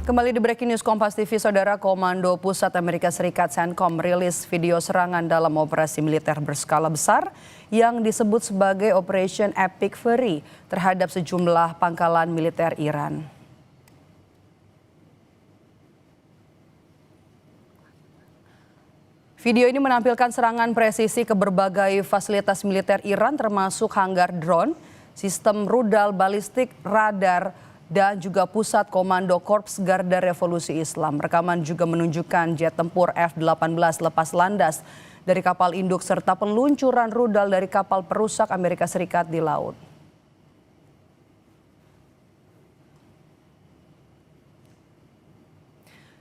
Kembali di Breaking News Kompas TV, Saudara. Komando Pusat Amerika Serikat CENTCOM merilis video serangan dalam operasi militer berskala besar yang disebut sebagai Operation Epic Fury terhadap sejumlah pangkalan militer Iran. Video ini menampilkan serangan presisi ke berbagai fasilitas militer Iran termasuk hanggar drone, sistem rudal balistik, radar, dan juga pusat komando Korps Garda Revolusi Islam. Rekaman juga menunjukkan jet tempur F-18 lepas landas dari kapal induk serta peluncuran rudal dari kapal perusak Amerika Serikat di laut.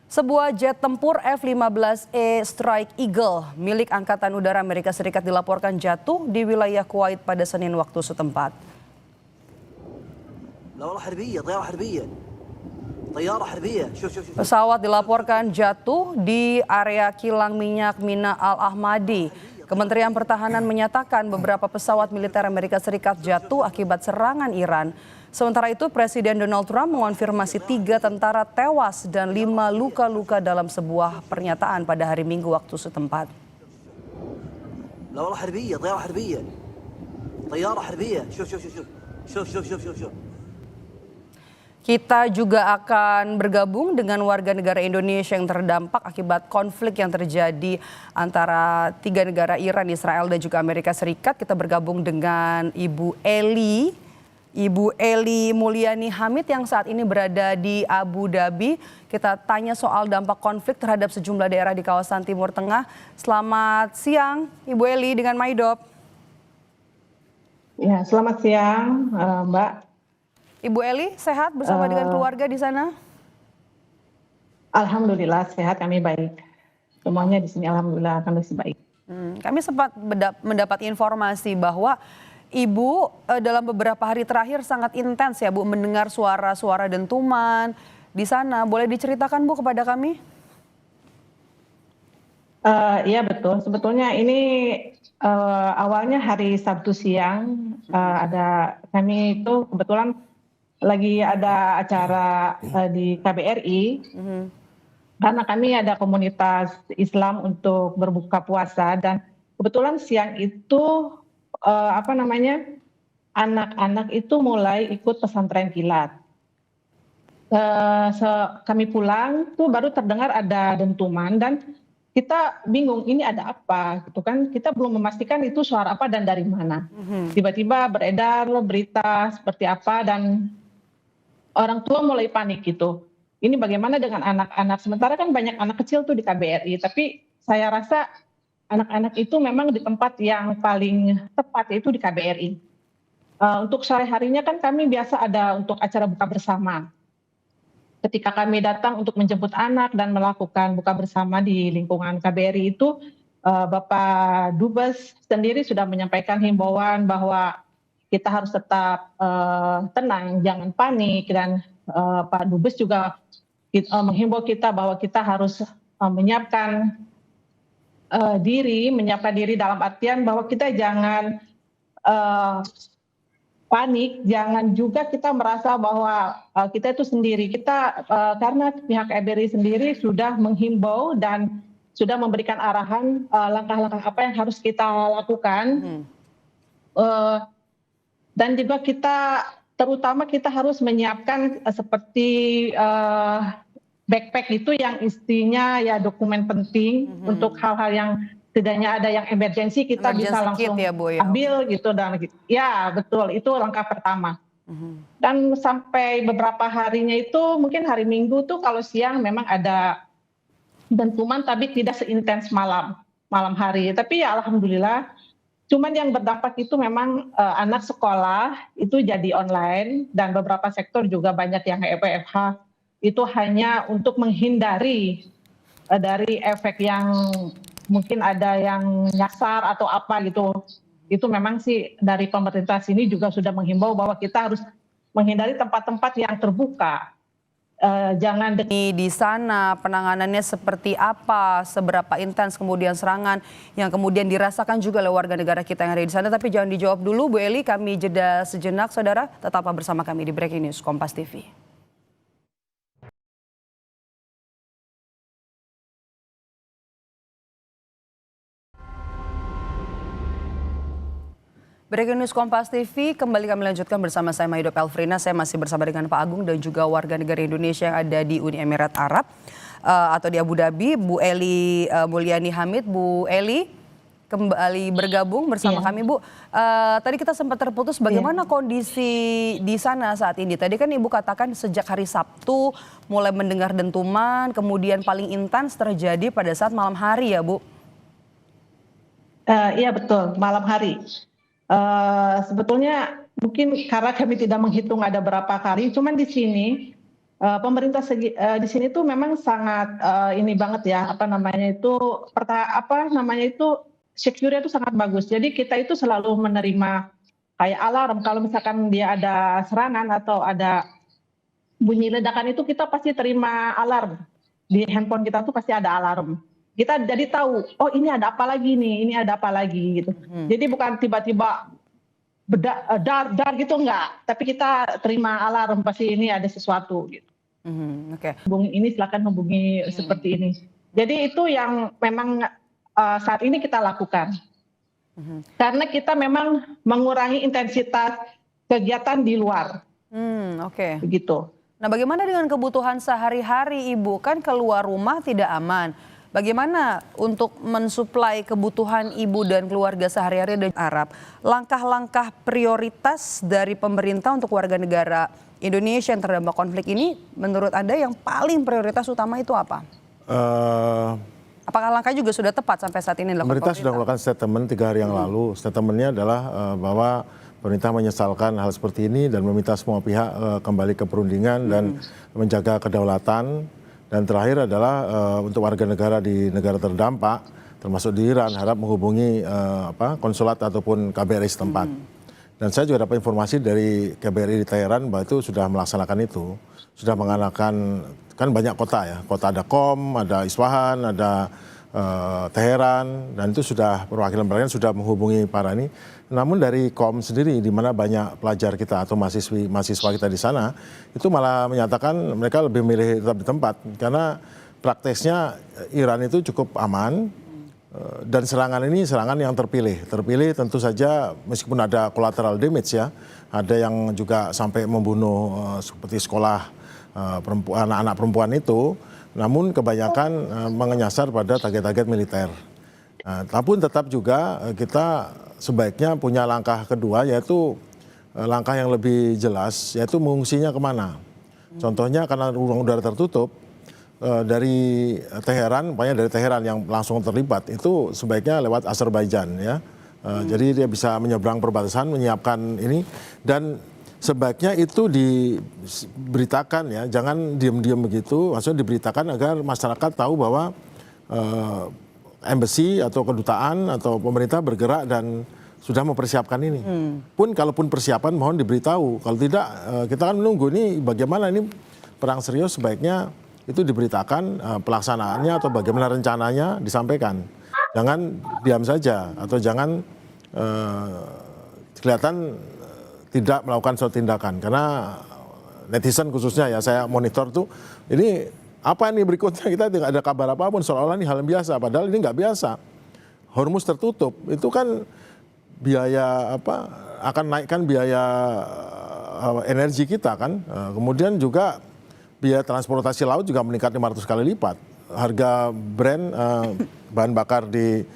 Sebuah jet tempur F-15E Strike Eagle milik Angkatan Udara Amerika Serikat dilaporkan jatuh di wilayah Kuwait pada Senin waktu setempat. Pesawat dilaporkan jatuh di area kilang minyak Mina Al-Ahmadi. Kementerian Pertahanan menyatakan beberapa pesawat militer Amerika Serikat jatuh akibat serangan Iran. Sementara itu Presiden Donald Trump mengonfirmasi 3 tentara tewas dan 5 luka-luka dalam sebuah pernyataan pada hari Minggu waktu setempat. Kita juga akan bergabung dengan warga negara Indonesia yang terdampak akibat konflik yang terjadi antara 3 negara Iran, Israel, dan juga Amerika Serikat. Kita bergabung dengan Ibu Eli Mulyani Hamid yang saat ini berada di Abu Dhabi. Kita tanya soal dampak konflik terhadap sejumlah daerah di kawasan Timur Tengah. Selamat siang Ibu Eli dengan Maidop. Ya, selamat siang Mbak. Ibu Eli sehat bersama dengan keluarga di sana? Alhamdulillah sehat, kami baik. Semuanya di sini alhamdulillah kondisi baik. Kami sempat mendapat informasi bahwa Ibu dalam beberapa hari terakhir sangat intens ya Bu mendengar suara-suara dentuman di sana. Boleh diceritakan Bu kepada kami? Iya betul. Sebetulnya ini awalnya hari Sabtu siang ada kami itu kebetulan lagi ada acara di KBRI karena kami ada komunitas Islam untuk berbuka puasa dan kebetulan siang itu anak-anak itu mulai ikut pesantren kilat. Kami pulang tuh baru terdengar ada dentuman dan kita bingung ini ada apa gitu kan, kita belum memastikan itu suara apa dan dari mana. Tiba-tiba beredar berita seperti apa dan orang tua mulai panik gitu. Ini bagaimana dengan anak-anak, sementara kan banyak anak kecil tuh di KBRI, tapi saya rasa anak-anak itu memang di tempat yang paling tepat yaitu di KBRI. Untuk sehari-harinya kan kami biasa ada untuk acara buka bersama. Ketika kami datang untuk menjemput anak dan melakukan buka bersama di lingkungan KBRI itu, Bapak Dubes sendiri sudah menyampaikan himbauan bahwa kita harus tetap tenang, jangan panik, dan Pak Dubes juga menghimbau kita bahwa kita harus menyiapkan diri dalam artian bahwa kita jangan panik, jangan juga kita merasa bahwa kita itu sendiri. Kita karena pihak KBRI sendiri sudah menghimbau dan sudah memberikan arahan langkah-langkah apa yang harus kita lakukan. Dan juga terutama kita harus menyiapkan seperti backpack itu yang isinya ya dokumen penting untuk hal-hal yang setidaknya ada yang emergensi kita bisa langsung ya, Bu, ya? ambil gitu dan ya betul itu langkah pertama. Dan sampai beberapa harinya itu mungkin hari Minggu tuh kalau siang memang ada dentuman tapi tidak seintens malam hari. Tapi ya alhamdulillah. Cuman yang berdampak itu memang anak sekolah itu jadi online dan beberapa sektor juga banyak yang WFH itu hanya untuk menghindari dari efek yang mungkin ada yang nyasar atau apa gitu. Itu memang sih dari pemerintah sini juga sudah menghimbau bahwa kita harus menghindari tempat-tempat yang terbuka. Jangan di sana penanganannya seperti apa, seberapa intens kemudian serangan yang kemudian dirasakan juga oleh warga negara kita yang ada di sana. Tapi jangan dijawab dulu Bu Eli, kami jeda sejenak Saudara. Tetaplah bersama kami di Breaking News Kompas TV. Breaking News Kompas TV kembali kami lanjutkan bersama saya Maido Pelfrina. Saya masih bersama dengan Pak Agung dan juga warga negara Indonesia yang ada di Uni Emirat Arab atau di Abu Dhabi, Bu Eli Mulyani Hamid. Bu Eli kembali bergabung bersama kami, Bu. Tadi kita sempat terputus, bagaimana kondisi di sana saat ini? Tadi kan Ibu katakan sejak hari Sabtu mulai mendengar dentuman, kemudian paling intens terjadi pada saat malam hari ya, Bu? Iya betul, malam hari. Sebetulnya mungkin karena kami tidak menghitung ada berapa kali, cuman di sini pemerintah di sini tuh memang sangat ini banget ya, secure-nya itu sangat bagus. Jadi kita itu selalu menerima kayak alarm kalau misalkan dia ada serangan atau ada bunyi ledakan itu kita pasti terima alarm. Di handphone kita tuh pasti ada alarm. Kita jadi tahu, oh ini ada apa lagi nih, ini ada apa lagi gitu. Jadi bukan tiba-tiba dar gitu enggak, tapi kita terima alarm pasti ini ada sesuatu gitu. Hubungi ini silakan hubungi seperti ini. Jadi itu yang memang saat ini kita lakukan. Karena kita memang mengurangi intensitas kegiatan di luar. Begitu. Nah, bagaimana dengan kebutuhan sehari-hari, Ibu? Kan keluar rumah tidak aman. Bagaimana untuk mensuplai kebutuhan Ibu dan keluarga sehari-hari di Arab? Langkah-langkah prioritas dari pemerintah untuk warga negara Indonesia yang terdampak konflik ini, menurut Anda yang paling prioritas utama itu apa? Apakah langkah juga sudah tepat sampai saat ini? Pemerintah sudah melakukan statement 3 hari yang lalu. Statementnya adalah bahwa pemerintah menyesalkan hal seperti ini dan meminta semua pihak kembali ke perundingan dan menjaga kedaulatan. Dan terakhir adalah untuk warga negara di negara terdampak, termasuk di Iran, harap menghubungi konsulat ataupun KBRI setempat. Dan saya juga dapat informasi dari KBRI di Teheran bahwa itu sudah melaksanakan itu, sudah mengadakan, kan banyak kota ya, kota ada Qom, ada Isfahan, ada Teheran, dan itu sudah perwakilan sudah menghubungi para ini. Namun dari Qom sendiri, di mana banyak pelajar kita atau mahasiswa kita di sana, itu malah menyatakan mereka lebih memilih tetap di tempat karena prakteknya Iran itu cukup aman dan serangan ini serangan yang terpilih tentu saja meskipun ada collateral damage ya, ada yang juga sampai membunuh seperti sekolah anak-anak perempuan itu. Namun kebanyakan menyasar pada target-target militer. Tapi tetap juga kita sebaiknya punya langkah kedua, yaitu langkah yang lebih jelas, yaitu mengungsinya kemana. Contohnya karena ruang udara tertutup, dari Teheran, banyak dari Teheran yang langsung terlibat, itu sebaiknya lewat Azerbaijan ya. Jadi dia bisa menyeberang perbatasan, menyiapkan ini, dan sebaiknya itu diberitakan ya, jangan diam-diam begitu, maksudnya diberitakan agar masyarakat tahu bahwa embassy atau kedutaan atau pemerintah bergerak dan sudah mempersiapkan ini. Pun kalaupun persiapan mohon diberitahu, kalau tidak kita kan menunggu ini bagaimana ini perang serius, sebaiknya itu diberitakan pelaksanaannya atau bagaimana rencananya disampaikan. Jangan diam saja atau jangan kelihatan tidak melakukan suatu tindakan, karena netizen khususnya ya saya monitor tuh ini apa nih berikutnya, kita tidak ada kabar apapun, seolah-olah ini hal yang biasa, padahal ini nggak biasa. Hormuz tertutup itu kan biaya akan naikkan biaya energi kita kan, kemudian juga biaya transportasi laut juga meningkat 500 kali lipat. Harga Brent bahan bakar di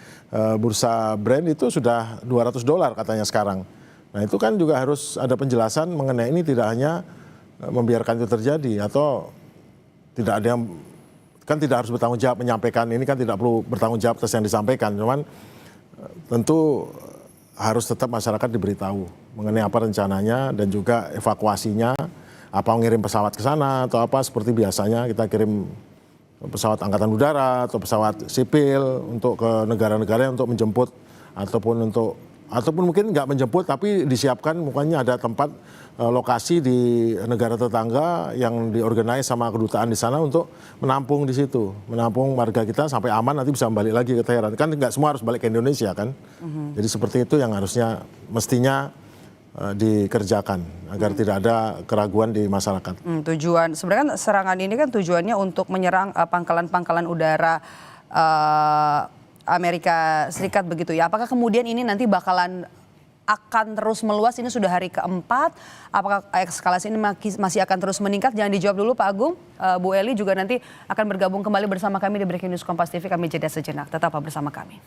bursa Brent itu sudah $200 katanya sekarang. Nah itu kan juga harus ada penjelasan mengenai ini, tidak hanya membiarkan itu terjadi atau tidak ada yang, kan tidak harus bertanggung jawab menyampaikan ini, kan tidak perlu bertanggung jawab atas yang disampaikan, cuman tentu harus tetap masyarakat diberitahu mengenai apa rencananya dan juga evakuasinya, apa mengirim pesawat ke sana atau apa seperti biasanya kita kirim pesawat angkatan udara atau pesawat sipil untuk ke negara-negara untuk menjemput ataupun mungkin nggak menjemput tapi disiapkan, mukanya ada tempat lokasi di negara tetangga yang diorganize sama kedutaan di sana untuk menampung di situ, menampung warga kita sampai aman nanti bisa balik lagi ke Teheran. Kan nggak semua harus balik ke Indonesia kan. Jadi seperti itu yang harusnya mestinya dikerjakan agar tidak ada keraguan di masyarakat. Tujuan sebenarnya kan serangan ini kan tujuannya untuk menyerang pangkalan-pangkalan udara Amerika Serikat begitu ya. Apakah kemudian ini nanti bakalan akan terus meluas? Ini sudah hari keempat, apakah eskalasi ini masih akan terus meningkat? Jangan dijawab dulu Pak Agung. Bu Eli juga nanti akan bergabung kembali bersama kami di Breaking News Kompas TV. Kami jeda sejenak, tetap bersama kami.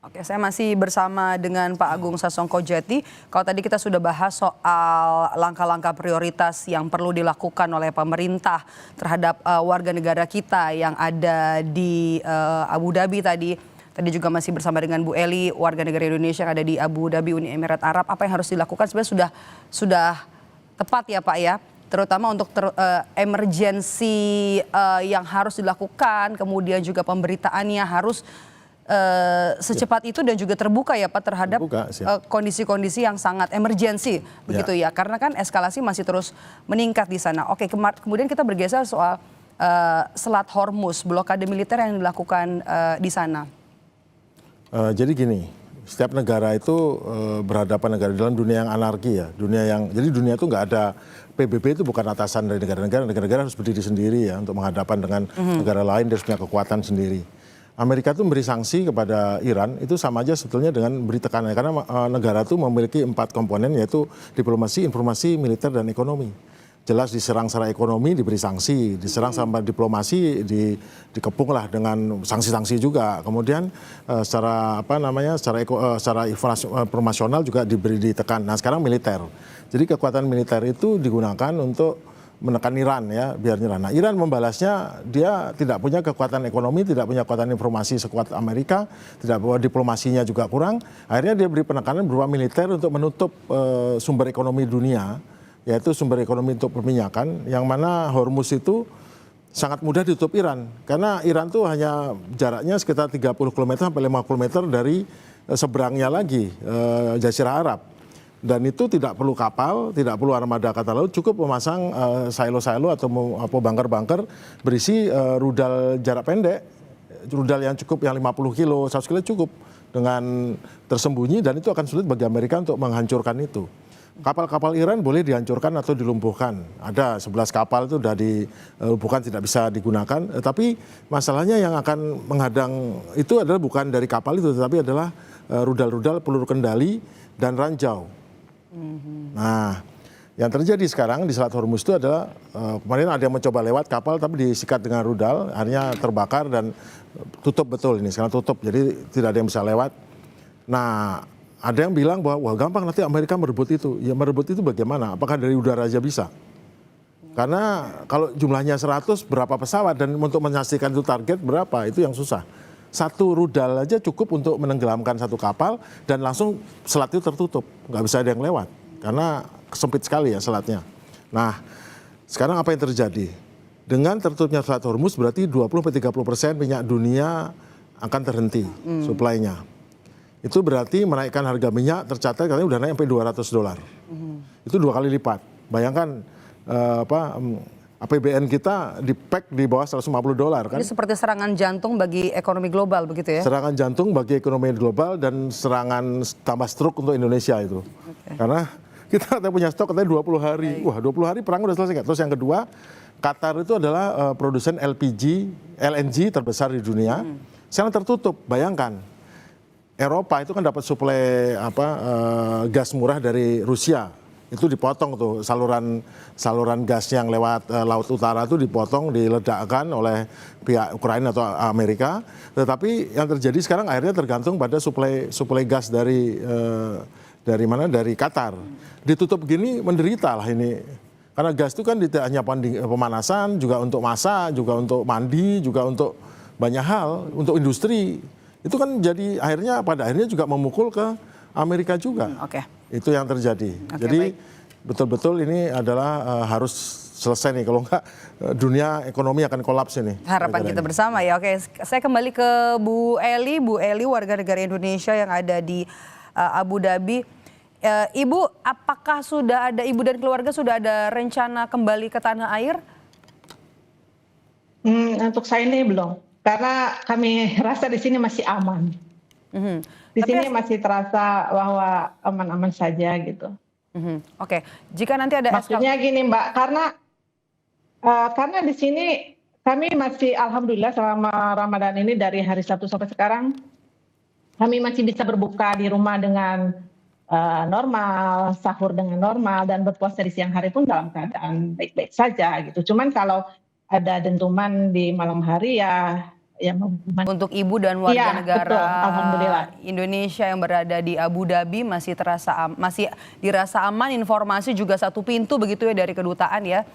Oke, saya masih bersama dengan Pak Agung Sasongkojati. Kalau tadi kita sudah bahas soal langkah-langkah prioritas yang perlu dilakukan oleh pemerintah terhadap warga negara kita yang ada di Abu Dhabi tadi. Tadi juga masih bersama dengan Bu Eli, warga negara Indonesia yang ada di Abu Dhabi, Uni Emirat Arab. Apa yang harus dilakukan sebenarnya sudah tepat ya Pak ya? Terutama untuk emergensi yang harus dilakukan, kemudian juga pemberitaannya harus secepat itu dan juga terbuka ya Pak terhadap kondisi-kondisi yang sangat emergensi begitu ya, karena kan eskalasi masih terus meningkat di sana. Oke, kemudian kita bergeser soal Selat Hormuz, blokade militer yang dilakukan di sana. Jadi gini, setiap negara itu berhadapan negara dalam dunia yang anarki ya, jadi dunia itu nggak ada PBB, itu bukan atasan dari negara-negara harus berdiri sendiri ya untuk menghadapan dengan negara lain, dia harus punya kekuatan sendiri. Amerika itu memberi sanksi kepada Iran itu sama aja sebetulnya dengan beri tekanan, karena negara itu memiliki 4 komponen, yaitu diplomasi, informasi, militer, dan ekonomi. Jelas diserang secara ekonomi diberi sanksi, diserang sama diplomasi dikepunglah dengan sanksi-sanksi juga. Kemudian secara informasional juga diberi ditekan. Nah sekarang militer. Jadi kekuatan militer itu digunakan untuk menekan Iran ya, biar nyerah. Nah Iran membalasnya, dia tidak punya kekuatan ekonomi, tidak punya kekuatan informasi sekuat Amerika, tidak punya diplomasinya juga kurang. Akhirnya dia beri penekanan berupa militer untuk menutup sumber ekonomi dunia, yaitu sumber ekonomi untuk perminyakan, yang mana Hormuz itu sangat mudah ditutup Iran. Karena Iran tuh hanya jaraknya sekitar 30 km sampai 50 meter dari seberangnya lagi, Jazirah Arab. Dan itu tidak perlu kapal, tidak perlu armada angkatan laut, cukup memasang silo-silo atau bunker-bunker berisi rudal jarak pendek, rudal yang cukup yang 50 kilo, 100 kilo cukup dengan tersembunyi, dan itu akan sulit bagi Amerika untuk menghancurkan itu. Kapal-kapal Iran boleh dihancurkan atau dilumpuhkan. Ada 11 kapal itu sudah dilumpuhkan, tidak bisa digunakan. Tapi masalahnya yang akan menghadang itu adalah bukan dari kapal itu, tetapi adalah rudal-rudal, peluru kendali, dan ranjau. Nah, yang terjadi sekarang di Selat Hormuz itu adalah kemarin ada yang mencoba lewat kapal tapi disikat dengan rudal, akhirnya terbakar dan tutup betul ini, sekarang tutup, jadi tidak ada yang bisa lewat. Nah, ada yang bilang bahwa wah gampang nanti Amerika merebut itu. Ya merebut itu bagaimana? Apakah dari udara aja bisa? Karena kalau jumlahnya 100 berapa pesawat dan untuk menyaksikan itu target berapa, itu yang susah. Satu rudal aja cukup untuk menenggelamkan satu kapal dan langsung selat itu tertutup, nggak bisa ada yang lewat karena sempit sekali ya selatnya. Nah sekarang apa yang terjadi? Dengan tertutupnya Selat Hormuz berarti 20-30% minyak dunia akan terhenti suplainya. Itu berarti menaikkan harga minyak, tercatat katanya udah naik sampai $200. Itu 2 kali lipat. Bayangkan APBN kita di-pack di bawah $150 kan. Ini seperti serangan jantung bagi ekonomi global begitu ya? Serangan jantung bagi ekonomi global dan serangan tambah stroke untuk Indonesia itu. Karena kita punya stok katanya 20 hari. Baik. Wah 20 hari perang udah selesai. Terus yang kedua, Qatar itu adalah produsen LNG terbesar di dunia. Sekarang tertutup, bayangkan. Eropa itu kan dapat suplai gas murah dari Rusia. Itu dipotong tuh saluran gas yang lewat Laut Utara itu dipotong, diledakkan oleh pihak Ukraina atau Amerika. Tetapi yang terjadi sekarang akhirnya tergantung pada suplai gas dari mana? Dari Qatar. Ditutup gini menderita lah ini. Karena gas itu kan tidak hanya pemanasan, juga untuk masak, juga untuk mandi, juga untuk banyak hal, untuk industri. Itu kan jadi pada akhirnya juga memukul ke Amerika juga. Itu yang terjadi. Jadi betul-betul ini adalah harus selesai nih, kalau enggak dunia ekonomi akan kolaps ini. Harapan kita bersama ya. Oke, saya kembali ke Bu Eli warga negara Indonesia yang ada di Abu Dhabi. Ibu, apakah sudah ada ibu dan keluarga sudah ada rencana kembali ke tanah air? Untuk saya ini belum, karena kami rasa di sini masih aman. Di sini masih terasa bahwa aman-aman saja gitu. Oke, jika nanti ada maksudnya gini Mbak, karena di sini kami masih alhamdulillah selama Ramadan ini dari hari Sabtu sampai sekarang kami masih bisa berbuka di rumah dengan normal, sahur dengan normal, dan berpuasa di siang hari pun dalam keadaan baik-baik saja gitu. Cuman kalau ada dentuman di malam hari ya Untuk ibu dan warga iya, negara betul, alhamdulillah. Indonesia yang berada di Abu Dhabi masih dirasa aman, informasi juga satu pintu begitu ya dari kedutaan ya.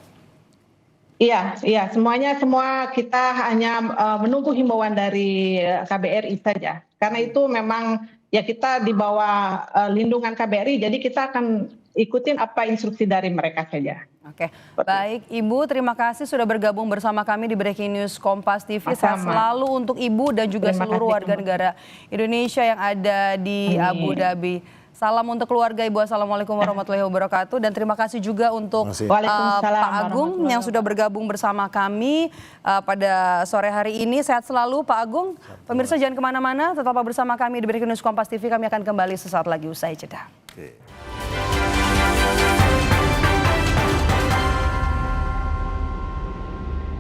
Iya, iya, semua kita hanya menunggu himbauan dari KBRI saja. Karena itu memang ya kita di bawah lindungan KBRI, jadi kita akan ikutin apa instruksi dari mereka saja. Oke, baik Ibu, terima kasih sudah bergabung bersama kami di Breaking News Kompas TV. Sehat selalu untuk Ibu dan juga seluruh warga negara Indonesia yang ada di Abu Dhabi. Salam untuk keluarga Ibu, Assalamualaikum warahmatullahi wabarakatuh. Dan terima kasih juga untuk Pak Agung yang sudah bergabung bersama kami pada sore hari ini. Sehat selalu Pak Agung. Pemirsa jangan kemana-mana, tetaplah bersama kami di Breaking News Kompas TV. Kami akan kembali sesaat lagi usai jeda.